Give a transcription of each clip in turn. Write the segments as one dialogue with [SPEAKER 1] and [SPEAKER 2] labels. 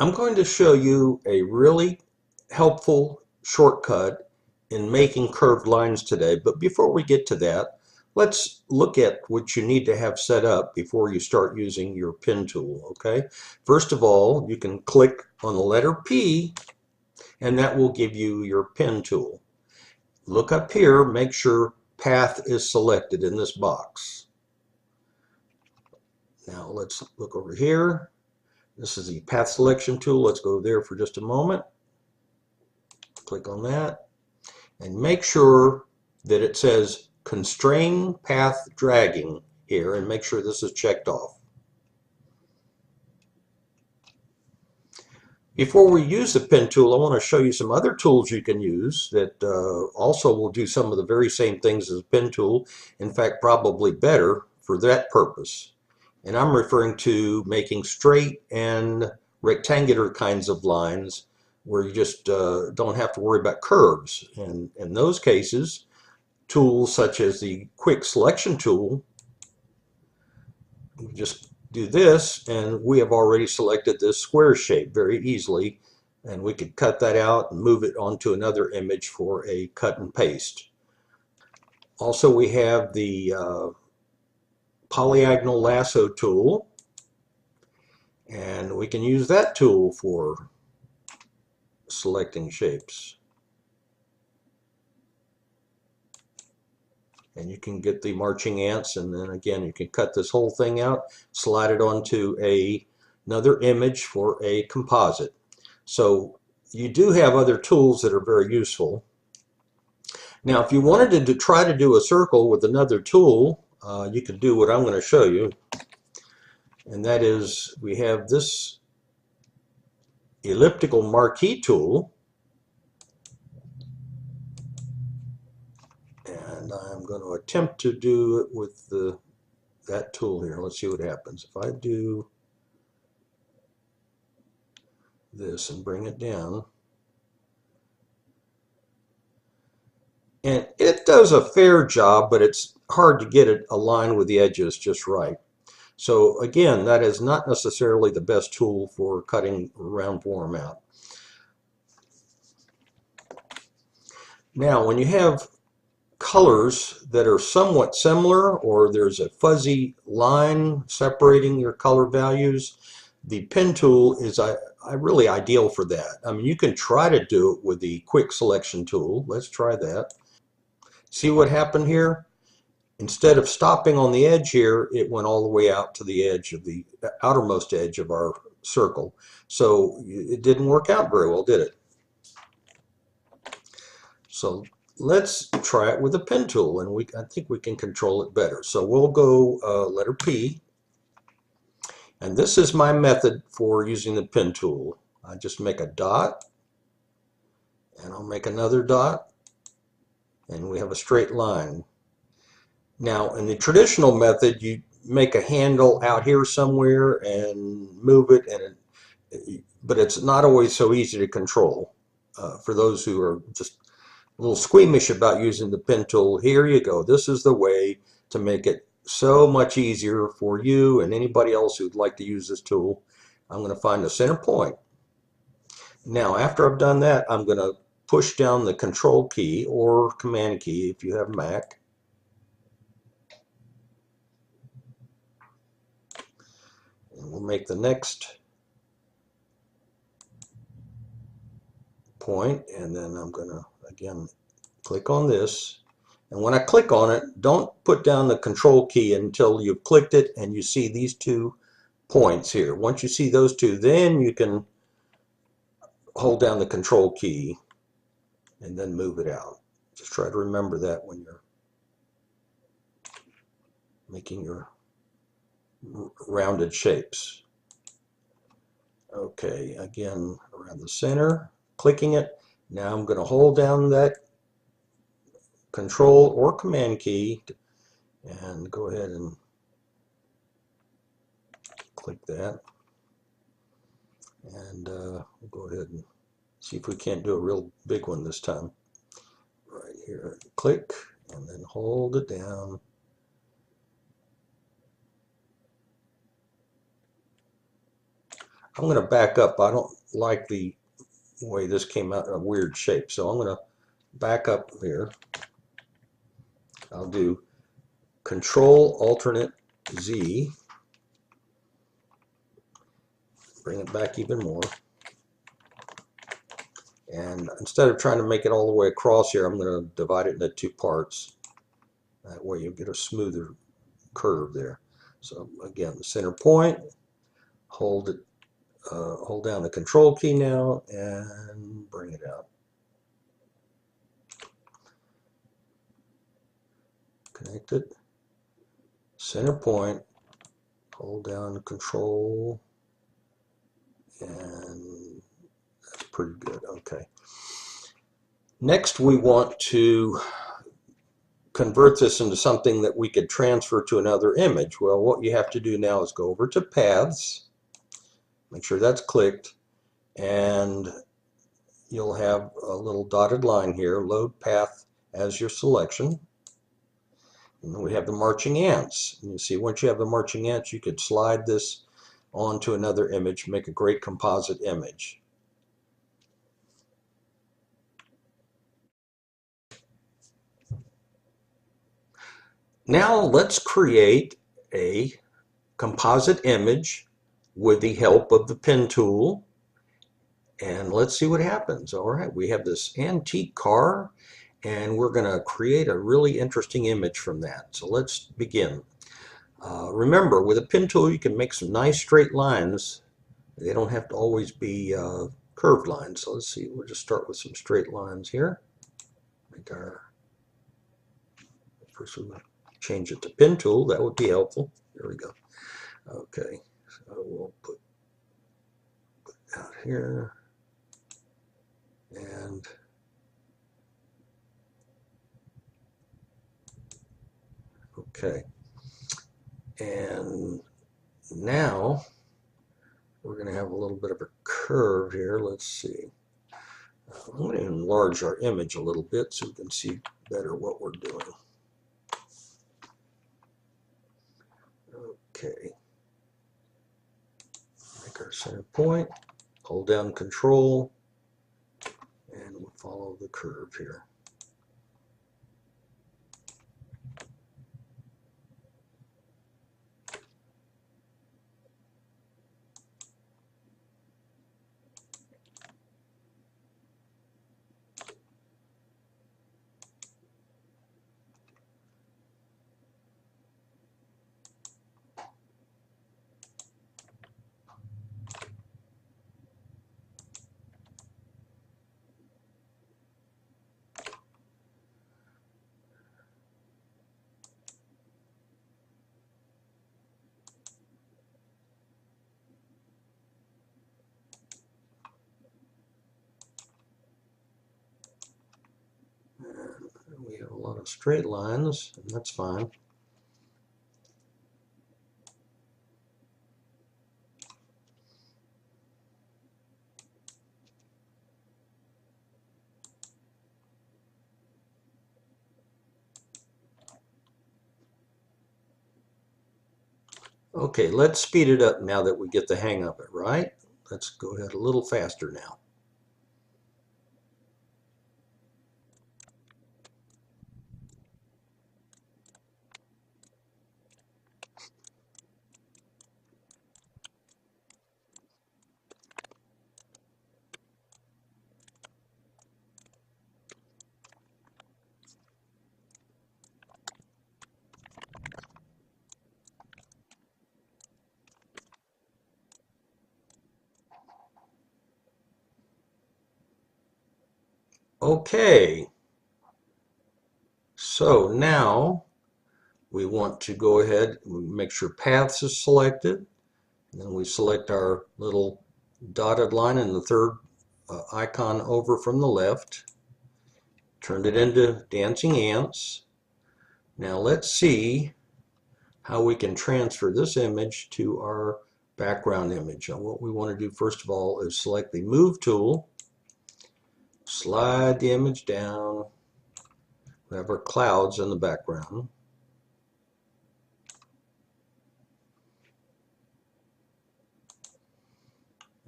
[SPEAKER 1] I'm going to show you a really helpful shortcut in making curved lines today, but before we get to that, let's look at what you need to have set up before you start using your pen tool, okay? First of all, you can click on the letter P and that will give you your pen tool. Look up here, make sure path is selected in this box. Now let's look over here. This is the path selection tool. Let's go there for just a moment. Click on that and make sure that it says constrain path dragging here and make sure this is checked off. Before we use the pen tool, I want to show you some other tools you can use that also will do some of the very same things as a pen tool. In fact, probably better for that purpose. And I'm referring to making straight and rectangular kinds of lines where you just don't have to worry about curves. And in those cases, tools such as the quick selection tool, just do this and we have already selected this square shape very easily, and we could cut that out and move it onto another image for a cut and paste. Also, we have the Polygonal Lasso tool, and we can use that tool for selecting shapes. And you can get the marching ants, and then again you can cut this whole thing out, slide it onto another image for a composite. So you do have other tools that are very useful. Now if you wanted to try to do a circle with another tool, you could do what I'm going to show you, and that is we have this elliptical marquee tool, and I'm going to attempt to do it with that tool here. Let's see what happens. If I do this and bring it down, and it does a fair job, but it's hard to get it aligned with the edges just right. So again, that is not necessarily the best tool for cutting round form out. Now when you have colors that are somewhat similar, or there's a fuzzy line separating your color values, the pen tool is really ideal for that. I mean, you can try to do it with the quick selection tool. Let's try that. See what happened here? Instead of stopping on the edge here, it went all the way out to the edge of the outermost edge of our circle. So it didn't work out very well, did it? So let's try it with a pen tool, and I think we can control it better. So we'll go letter P, and this is my method for using the pen tool. I just make a dot, and I'll make another dot, and we have a straight line. Now in the traditional method, you make a handle out here somewhere and move it, but it's not always so easy to control. For those who are just a little squeamish about using the pen tool, here you go. This is the way to make it so much easier for you and anybody else who'd like to use this tool. I'm going to find the center point. Now after I've done that, I'm going to push down the Control key or Command key if you have Mac. And we'll make the next point, and then I'm going to again click on this, and when I click on it, don't put down the Control key until you've clicked it and you see these 2 points here. Once you see those 2, then you can hold down the Control key and then move it out. Just try to remember that when you're making your rounded shapes. Okay, again around the center, clicking it. Now I'm going to hold down that Control or Command key and go ahead and click that, and we'll go ahead and see if we can't do a real big one this time. Right here, click and then hold it down. I'm going to back up. I don't like the way this came out in a weird shape, so I'm going to back up here. I'll do Ctrl+Alt+z, bring it back even more. And instead of trying to make it all the way across here, I'm going to divide it into two parts. That way you'll get a smoother curve there. So again, the center point, hold down the Control key now and bring it out. Connect it. Center point, hold down Control, and that's pretty good. Okay. Next, we want to convert this into something that we could transfer to another image. Well, what you have to do now is go over to Paths, make sure that's clicked, and you'll have a little dotted line here, load path as your selection. And then we have the marching ants. And you see, once you have the marching ants, you could slide this onto another image, make a great composite image. Now let's create a composite image with the help of the pen tool, and let's see what happens. All right, we have this antique car, and we're going to create a really interesting image from that. So let's begin. Remember, with a pen tool you can make some nice straight lines. They don't have to always be curved lines. So let's see, we'll just start with some straight lines here. First we'll change it to pen tool, that would be helpful. There we go. Okay, so we'll put out here, and okay, and now we're going to have a little bit of a curve here. Let's see. I'm going to enlarge our image a little bit so we can see better what we're doing. Okay. Make our center point, hold down Control, and we'll follow the curve here. We have a lot of straight lines, and that's fine. Okay, let's speed it up now that we get the hang of it, right? Let's go ahead a little faster now. Okay, so now we want to go ahead and make sure Paths is selected. And then we select our little dotted line in the third icon over from the left. Turned it into dancing ants. Now let's see how we can transfer this image to our background image. And what we want to do first of all is select the Move tool, slide the image down. We have our clouds in the background.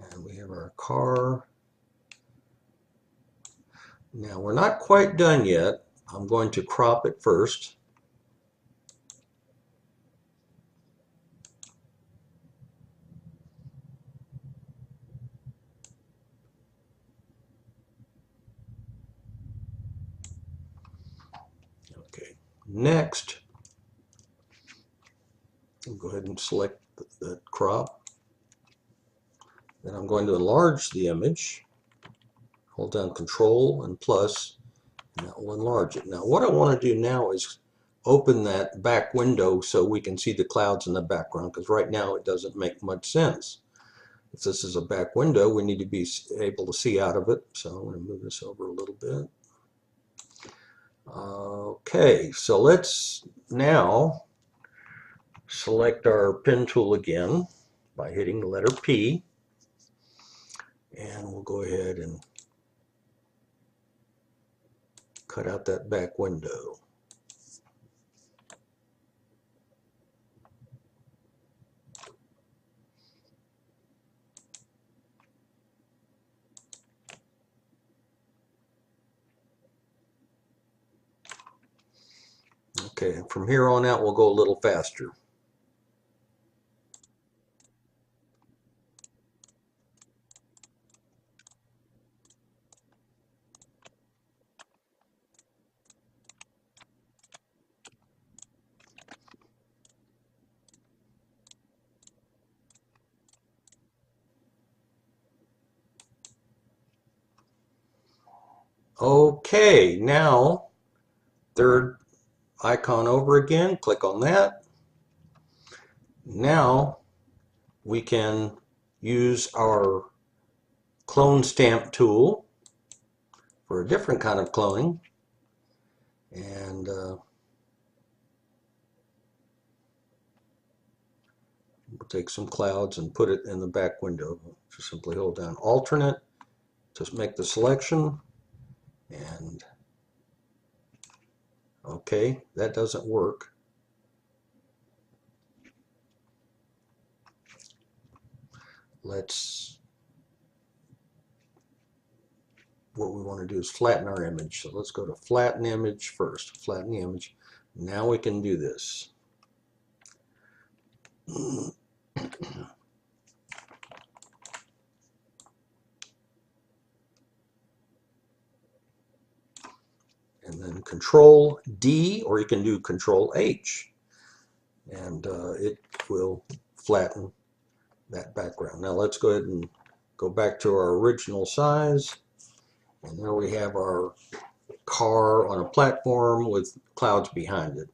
[SPEAKER 1] And we have our car. Now we're not quite done yet. I'm going to crop it first. Okay, next, I'll go ahead and select the crop. Then I'm going to enlarge the image. Hold down Ctrl and plus, and that will enlarge it. Now what I want to do now is open that back window so we can see the clouds in the background, because right now it doesn't make much sense. If this is a back window, we need to be able to see out of it. So I'm going to move this over a little bit. Okay, so let's now select our pen tool again by hitting the letter P. And we'll go ahead and cut out that back window. Okay, and from here on out, we'll go a little faster. Okay, now, third icon over again, click on that. Now, we can use our clone stamp tool for a different kind of cloning. And we'll take some clouds and put it in the back window. Just simply hold down alternate, just make the selection, and okay, that doesn't work. What we want to do is flatten our image. So let's go to flatten image first. Flatten the image. Now we can do this. And then Control D, or you can do Control H, and it will flatten that background. Now let's go ahead and go back to our original size, and there we have our car on a platform with clouds behind it.